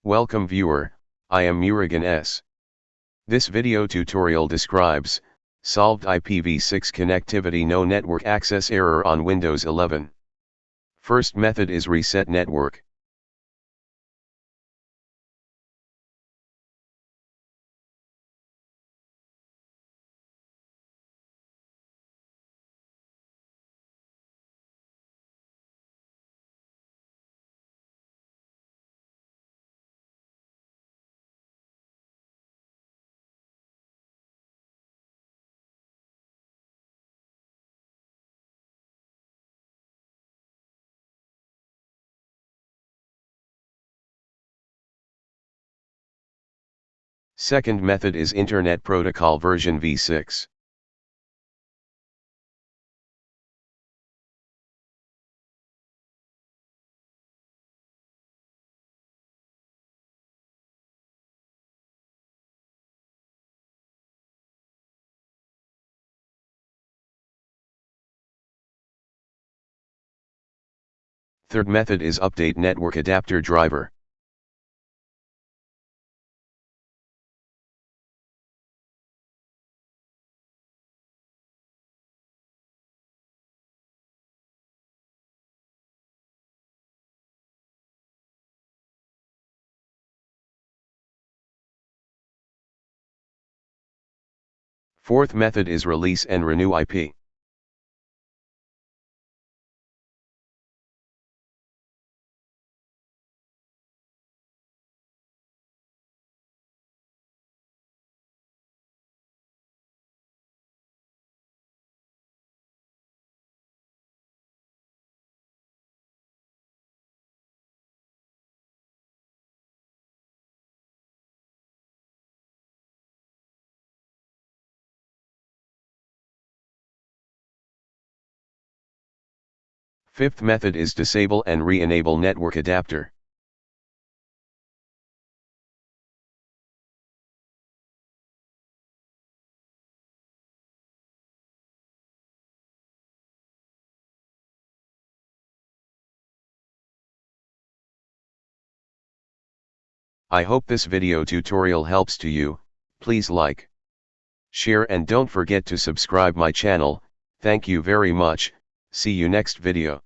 Welcome viewer, I am Murugan S. This video tutorial describes, solved IPv6 connectivity no network access error on Windows 11. First method is reset network. Second method is Internet Protocol version v6. Third method is update network adapter driver. Fourth method is release and renew IP. Fifth method is disable and re-enable network adapter. I hope this video tutorial helps to you. Please like, share and don't forget to subscribe my channel. Thank you very much. See you next video.